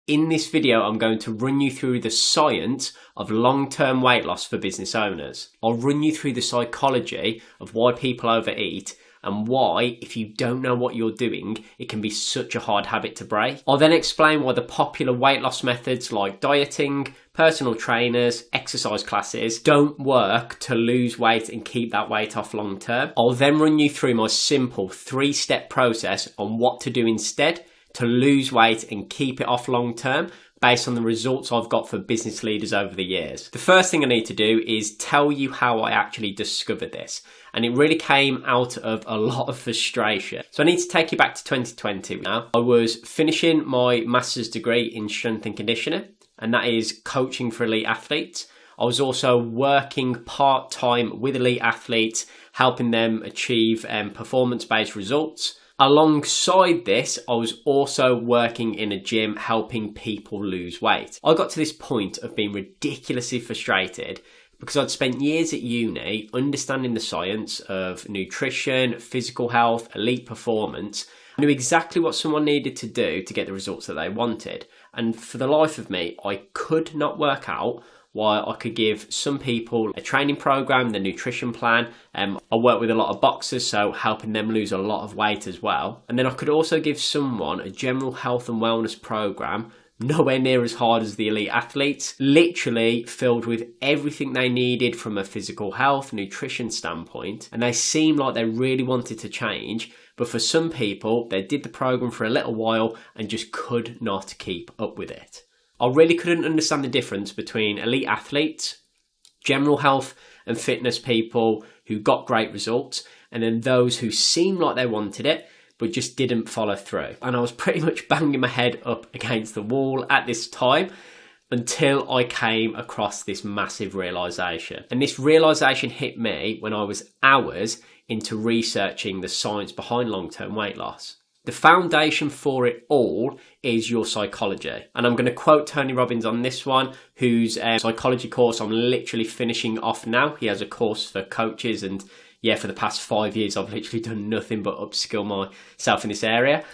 In this video, I'm going to run you through the science of long-term weight loss for business owners. I'll run you through the psychology of why people overeat and why, if you don't know what you're doing, it can be such a hard habit to break. I'll then explain why the popular weight loss methods like dieting, personal trainers, exercise classes don't work to lose weight and keep that weight off long term. I'll then run you through my simple 3-step process on what to do instead to lose weight and keep it off long term based on the results I've got for business leaders over the years. The first thing I need to do is tell you how I actually discovered this. And it really came out of a lot of frustration. So I need to take you back to 2020 now. I was finishing my master's degree in strength and conditioning, and that is coaching for elite athletes. I was also working part-time with elite athletes, helping them achieve performance-based results. Alongside this, I was also working in a gym helping people lose weight. I got to this point of being ridiculously frustrated because I'd spent years at uni understanding the science of nutrition, physical health, elite performance. I knew exactly what someone needed to do to get the results that they wanted. And for the life of me, I could not work out why I could give some people a training program, the nutrition plan. I work with a lot of boxers, so helping them lose a lot of weight as well. And then I could also give someone a general health and wellness program, nowhere near as hard as the elite athletes, literally filled with everything they needed from a physical health, nutrition standpoint. And they seemed like they really wanted to change. But for some people, they did the program for a little while and just could not keep up with it. I really couldn't understand the difference between elite athletes, general health and fitness people who got great results, and then those who seemed like they wanted it, but just didn't follow through. And I was pretty much banging my head up against the wall at this time until I came across this massive realization. And this realization hit me when I was hours into researching the science behind long-term weight loss. The foundation for it all is your psychology. And I'm going to quote Tony Robbins on this one, whose psychology course I'm literally finishing off now. He has a course for coaches, and for the past 5 years, I've literally done nothing but upskill myself in this area.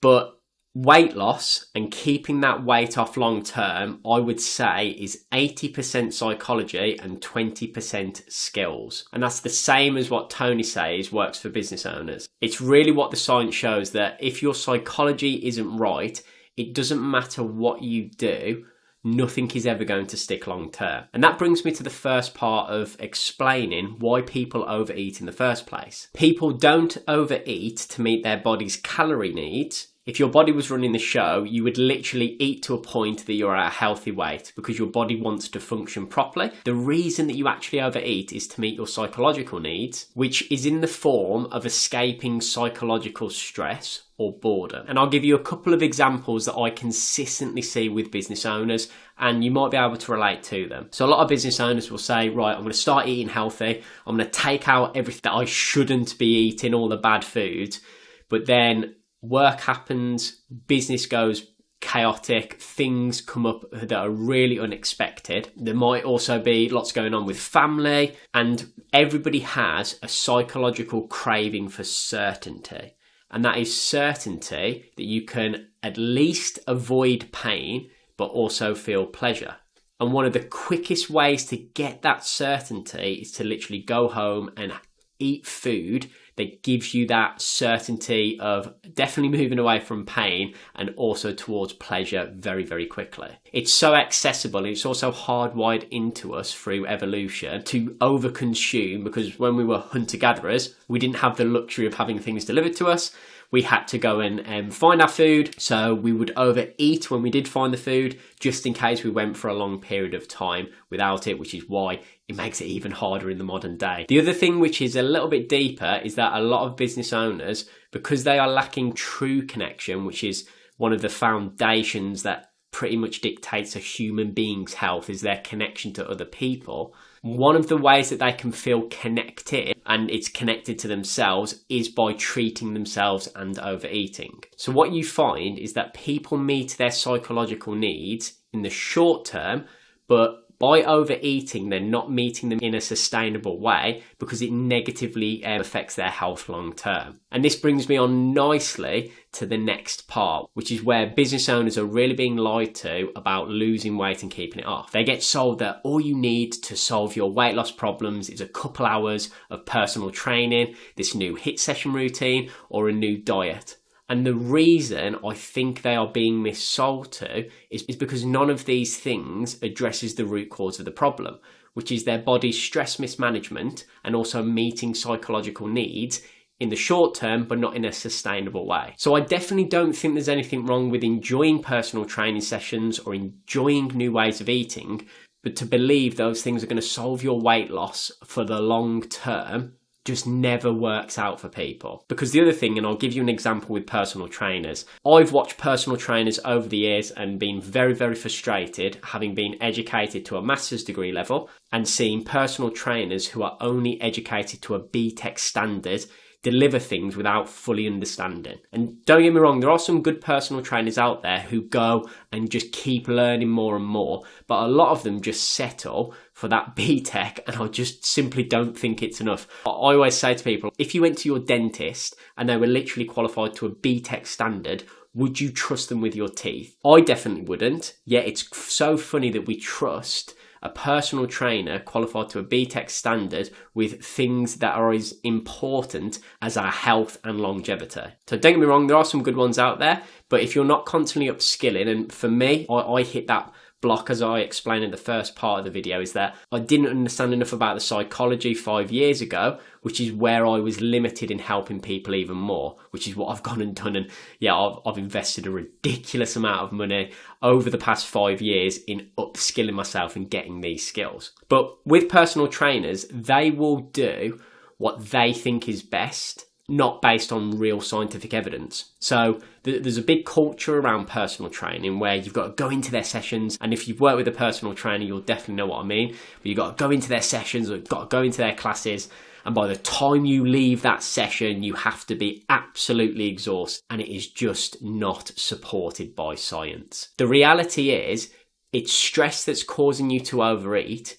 But weight loss and keeping that weight off long term, I would say, is 80% psychology and 20% skills. And that's the same as what Tony says works for business owners. It's really what the science shows, that if your psychology isn't right, it doesn't matter what you do, nothing is ever going to stick long term. And that brings me to the first part of explaining why people overeat in the first place. People don't overeat to meet their body's calorie needs. If your body was running the show, you would literally eat to a point that you're at a healthy weight because your body wants to function properly. The reason that you actually overeat is to meet your psychological needs, which is in the form of escaping psychological stress or boredom. And I'll give you a couple of examples that I consistently see with business owners, and you might be able to relate to them. So a lot of business owners will say, right, I'm going to start eating healthy. I'm going to take out everything that I shouldn't be eating, all the bad foods. But then work happens, business goes chaotic, things come up that are really unexpected. There might also be lots going on with family, and everybody has a psychological craving for certainty. And that is certainty that you can at least avoid pain, but also feel pleasure. And one of the quickest ways to get that certainty is to literally go home and eat food that gives you that certainty of definitely moving away from pain and also towards pleasure very, very quickly. It's so accessible, and it's also hardwired into us through evolution to overconsume, because when we were hunter-gatherers, we didn't have the luxury of having things delivered to us. We had to go and find our food, so we would overeat when we did find the food, just in case we went for a long period of time without it, which is why it makes it even harder in the modern day. The other thing, which is a little bit deeper, is that a lot of business owners, because they are lacking true connection, which is one of the foundations that pretty much dictates a human being's health, is their connection to other people. One of the ways that they can feel connected, and it's connected to themselves, is by treating themselves and overeating. So what you find is that people meet their psychological needs in the short term, but by overeating, they're not meeting them in a sustainable way because it negatively affects their health long term. And this brings me on nicely to the next part, which is where business owners are really being lied to about losing weight and keeping it off. They get sold that all you need to solve your weight loss problems is a couple hours of personal training, this new HIIT session routine, or a new diet. And the reason I think they are being missold to is because none of these things addresses the root cause of the problem, which is their body's stress mismanagement and also meeting psychological needs in the short term, but not in a sustainable way. So I definitely don't think there's anything wrong with enjoying personal training sessions or enjoying new ways of eating, but to believe those things are going to solve your weight loss for the long term just never works out for people. Because the other thing, and I'll give you an example with personal trainers, I've watched personal trainers over the years and been very, very frustrated, having been educated to a master's degree level and seeing personal trainers who are only educated to a BTEC standard deliver things without fully understanding. And don't get me wrong, there are some good personal trainers out there who go and just keep learning more and more, but a lot of them just settle for that BTEC, and I just simply don't think it's enough. I always say to people, if you went to your dentist and they were literally qualified to a BTEC standard, would you trust them with your teeth? I definitely wouldn't. Yet it's so funny that we trust a personal trainer qualified to a BTEC standard with things that are as important as our health and longevity. So don't get me wrong, there are some good ones out there, but if you're not constantly upskilling, and for me, I hit that block as I explained in the first part of the video, is that I didn't understand enough about the psychology 5 years ago, which is where I was limited in helping people even more, which is what I've gone and done. And yeah, I've invested a ridiculous amount of money over the past 5 years in upskilling myself and getting these skills. But with personal trainers, they will do what they think is best, not based on real scientific evidence. So there's a big culture around personal training where you've got to go into their sessions, and if you've worked with a personal trainer, you'll definitely know what I mean, but you've got to go into their sessions or you've got to go into their classes, and by the time you leave that session, you have to be absolutely exhausted, and it is just not supported by science. The reality is, it's stress that's causing you to overeat.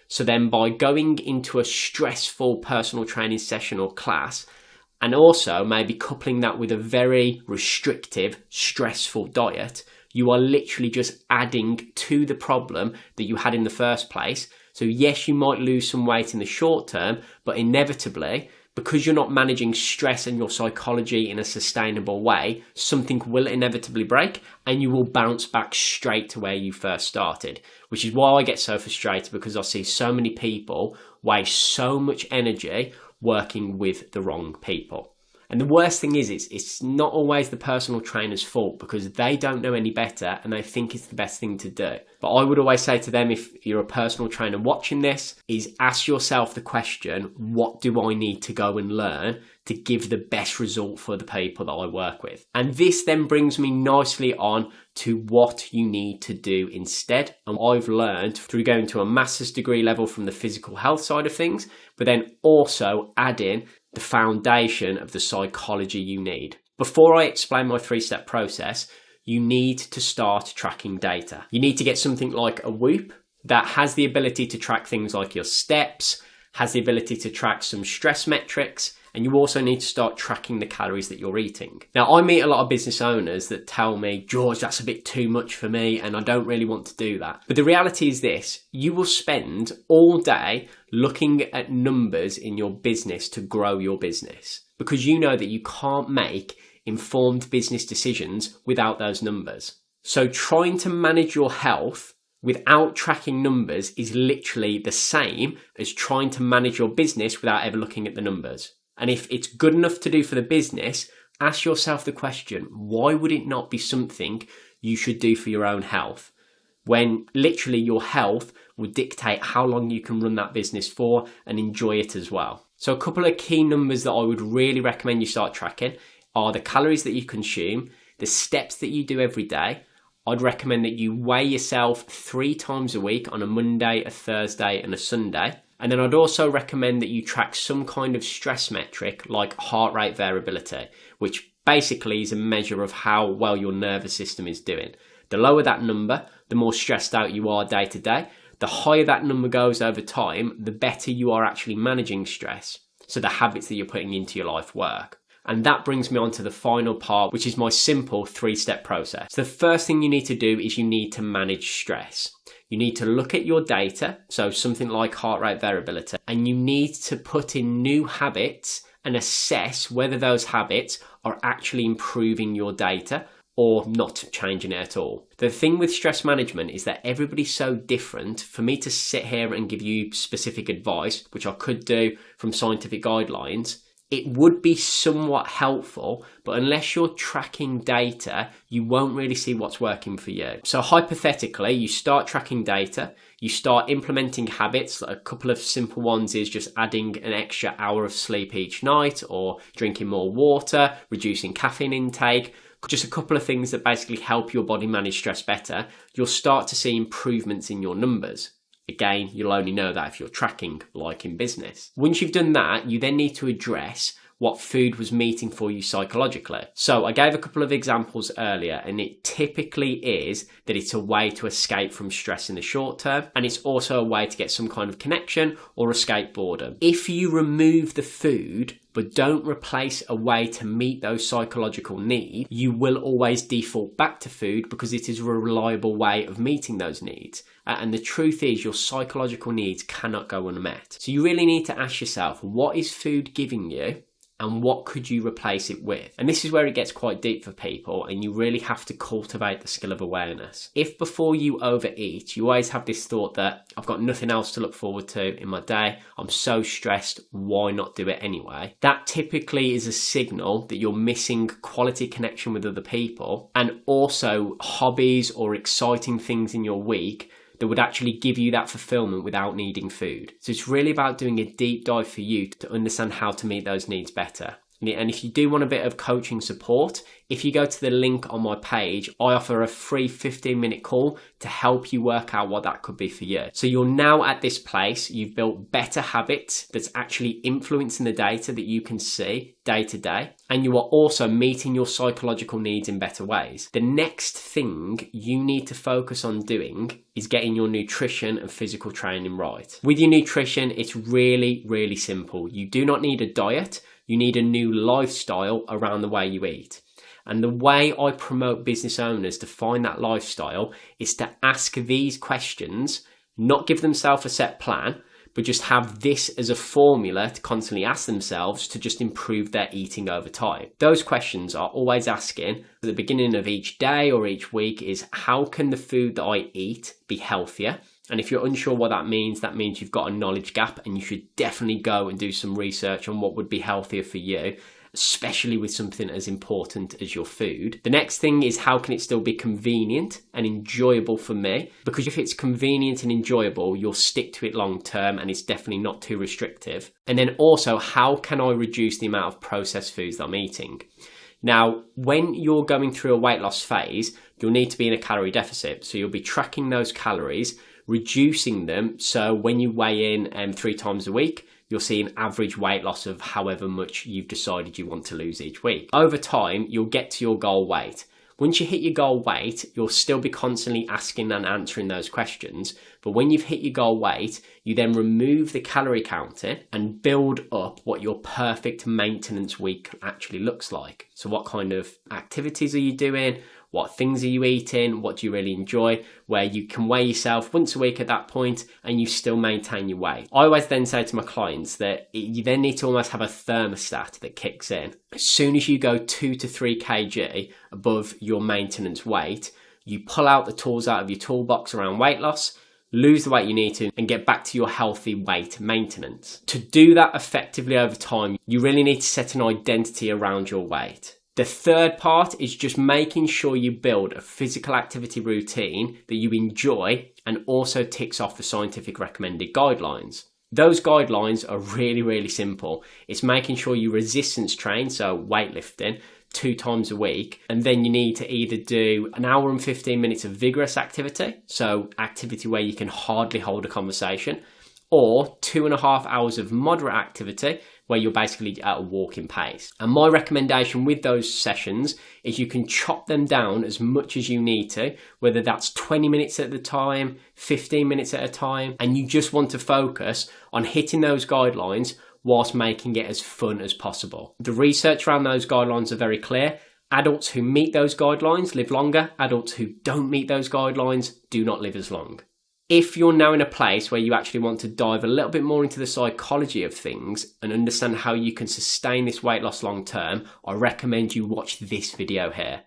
So then by going into a stressful personal training session or class, and also maybe coupling that with a very restrictive, stressful diet, you are literally just adding to the problem that you had in the first place. So yes, you might lose some weight in the short term, but inevitably, because you're not managing stress and your psychology in a sustainable way, something will inevitably break and you will bounce back straight to where you first started, which is why I get so frustrated, because I see so many people waste so much energy working with the wrong people. And the worst thing is, it's not always the personal trainer's fault, because they don't know any better and they think it's the best thing to do. But I would always say to them, if you're a personal trainer watching this, is ask yourself the question, what do I need to go and learn to give the best result for the people that I work with? And this then brings me nicely on to what you need to do instead. And I've learned through going to a master's degree level from the physical health side of things, but then also adding the foundation of the psychology you need. Before I explain my 3-step process, you need to start tracking data. You need to get something like a Whoop that has the ability to track things like your steps, has the ability to track some stress metrics, and you also need to start tracking the calories that you're eating. Now, I meet a lot of business owners that tell me, George, that's a bit too much for me and I don't really want to do that. But the reality is this, you will spend all day looking at numbers in your business to grow your business, because you know that you can't make informed business decisions without those numbers. So trying to manage your health without tracking numbers is literally the same as trying to manage your business without ever looking at the numbers. And if it's good enough to do for the business, ask yourself the question, why would it not be something you should do for your own health? When literally your health will dictate how long you can run that business for and enjoy it as well. So a couple of key numbers that I would really recommend you start tracking are the calories that you consume, the steps that you do every day. I'd recommend that you weigh yourself 3 times a week on a Monday, a Thursday and a Sunday. And then I'd also recommend that you track some kind of stress metric like heart rate variability, which basically is a measure of how well your nervous system is doing. The lower that number, the more stressed out you are day to day. The higher that number goes over time, the better you are actually managing stress. So the habits that you're putting into your life work. And that brings me on to the final part, which is my simple 3-step process. So the first thing you need to do is you need to manage stress. You need to look at your data, so something like heart rate variability, and you need to put in new habits and assess whether those habits are actually improving your data or not changing it at all. The thing with stress management is that everybody's so different. For me to sit here and give you specific advice, which I could do from scientific guidelines, it would be somewhat helpful, but unless you're tracking data, you won't really see what's working for you. So hypothetically, you start tracking data, you start implementing habits. A couple of simple ones is just adding an extra hour of sleep each night, or drinking more water, reducing caffeine intake, just a couple of things that basically help your body manage stress better. You'll start to see improvements in your numbers. Again, you'll only know that if you're tracking, like in business. Once you've done that, you then need to address what food was meeting for you psychologically. So I gave a couple of examples earlier, and it typically is that it's a way to escape from stress in the short term, and it's also a way to get some kind of connection or escape boredom. If you remove the food but don't replace a way to meet those psychological needs, you will always default back to food because it is a reliable way of meeting those needs. And the truth is, your psychological needs cannot go unmet. So you really need to ask yourself, what is food giving you? And what could you replace it with? And this is where it gets quite deep for people, and you really have to cultivate the skill of awareness. If before you overeat, you always have this thought that I've got nothing else to look forward to in my day, I'm so stressed, why not do it anyway? That typically is a signal that you're missing quality connection with other people, and also hobbies or exciting things in your week that would actually give you that fulfillment without needing food. So it's really about doing a deep dive for you to understand how to meet those needs better. And if you do want a bit of coaching support, if you go to the link on my page, I offer a free 15-minute call to help you work out what that could be for you. So you're now at this place, you've built better habits that's actually influencing the data that you can see day to day, and you are also meeting your psychological needs in better ways. The next thing you need to focus on doing is getting your nutrition and physical training right. With your nutrition, it's really, really simple. You do not need a diet. You need a new lifestyle around the way you eat. And the way I promote business owners to find that lifestyle is to ask these questions, not give themselves a set plan, but just have this as a formula to constantly ask themselves to just improve their eating over time. Those questions are always asking at the beginning of each day or each week is, how can the food that I eat be healthier? And if you're unsure what that means you've got a knowledge gap, and you should definitely go and do some research on what would be healthier for you, especially with something as important as your food. The next thing is, how can it still be convenient and enjoyable for me? Because if it's convenient and enjoyable, you'll stick to it long term, and it's definitely not too restrictive. And then also, how can I reduce the amount of processed foods that I'm eating? Now, when you're going through a weight loss phase, you'll need to be in a calorie deficit. So you'll be tracking those calories, reducing them, so when you weigh in 3 times a week, you'll see an average weight loss of however much you've decided you want to lose each week. Over time, you'll get to your goal weight. Once you hit your goal weight, you'll still be constantly asking and answering those questions, but when you've hit your goal weight, you then remove the calorie counting and build up what your perfect maintenance week actually looks like. So what kind of activities are you doing? What things are you eating? What do you really enjoy? Where you can weigh yourself once a week at that point and you still maintain your weight. I always then say to my clients that you then need to almost have a thermostat that kicks in. As soon as you go 2 to 3 kg above your maintenance weight, you pull out the tools out of your toolbox around weight loss, lose the weight you need to, and get back to your healthy weight maintenance. To do that effectively over time, you really need to set an identity around your weight. The third part is just making sure you build a physical activity routine that you enjoy and also ticks off the scientific recommended guidelines. Those guidelines are really, really simple. It's making sure you resistance train, so weightlifting, 2 times a week, and then you need to either do an hour and 15 minutes of vigorous activity, so activity where you can hardly hold a conversation, or 2.5 hours of moderate activity where you're basically at a walking pace. And my recommendation with those sessions is you can chop them down as much as you need to, whether that's 20 minutes at a time, 15 minutes at a time, and you just want to focus on hitting those guidelines whilst making it as fun as possible. The research around those guidelines are very clear. Adults who meet those guidelines live longer. Adults who don't meet those guidelines do not live as long. If you're now in a place where you actually want to dive a little bit more into the psychology of things and understand how you can sustain this weight loss long term, I recommend you watch this video here.